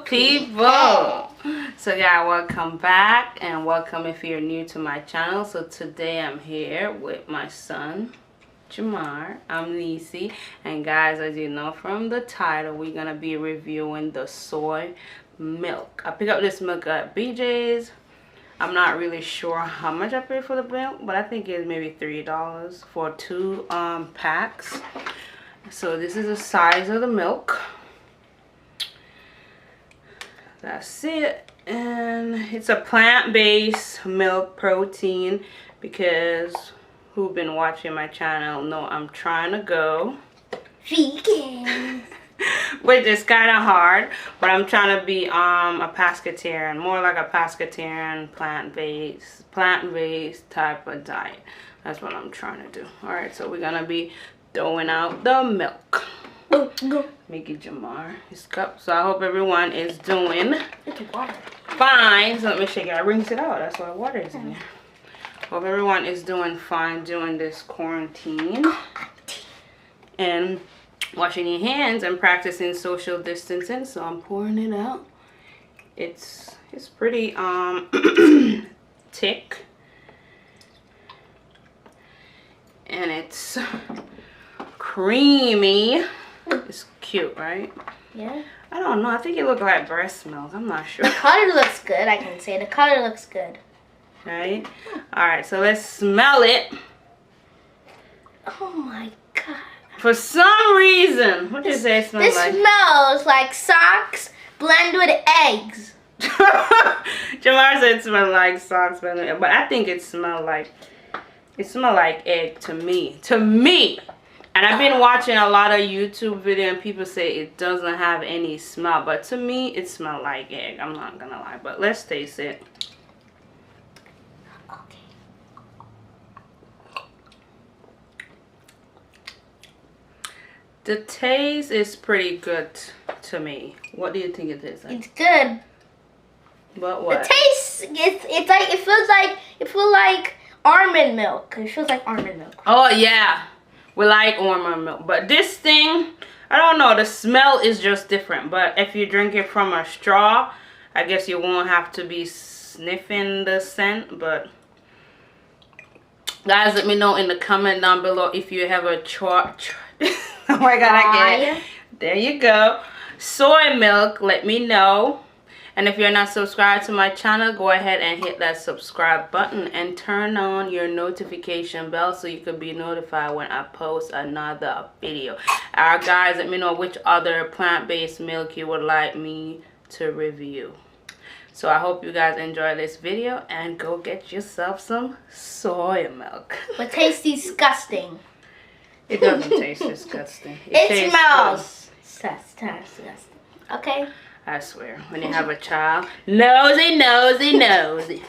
people. So yeah, welcome back and welcome if you're new to my channel. So today I'm here with my son Jamar. I'm Nisi, and guys, as you know from the title, we're gonna be reviewing the soy milk. I picked up this milk at BJ's. I'm not really sure how much I paid for the milk, but I think it's maybe $3 for 2 packs. So this is the size of the milk. That's it. And it's a plant-based milk protein because who've been watching my channel know I'm trying to go vegan. Which is kind of hard, but I'm trying to be a pescatarian, more like a pescatarian, plant-based type of diet. That's what I'm trying to do. All right, so we're gonna be throwing out the milk. Go. Make it Jamar his cup. So I hope everyone is doing fine. So let me shake it. I rinsed it out. That's why water is in there. Hope everyone is doing fine during this quarantine and washing your hands and practicing social distancing. So I'm pouring it out. It's pretty thick, and it's creamy. It's cute, right? Yeah. I don't know. I think it looked like breast milk. I'm not sure. The color looks good. I can say the color looks good. Right? All right. So let's smell it. Oh my god. For some reason, what did you say it smells like? This smells like socks blended with eggs. Jamar said it smelled like socks, but I think it smelled like egg to me. To me. And I've been watching a lot of YouTube videos and people say it doesn't have any smell. But to me, it smelled like egg. I'm not going to lie. But let's taste it. Okay. The taste is pretty good to me. What do you think it is? It's good. But what? The taste, it's like, it feels like almond milk. It feels like almond milk. Oh, yeah. We like almond milk, but this thing, I don't know, the smell is just different. But if you drink it from a straw, I guess you won't have to be sniffing the scent. But guys, let me know in the comment down below if you have a oh my god, I get it. There you go. Soy milk, let me know. And if you're not subscribed to my channel, go ahead and hit that subscribe button and turn on your notification bell so you can be notified when I post another video. Alright guys, let me know which other plant-based milk you would like me to review. So I hope you guys enjoy this video and go get yourself some soy milk. But tastes disgusting. It doesn't taste disgusting. It smells disgusting. Okay. I swear, when you have a child, nosy, nosy, nosy.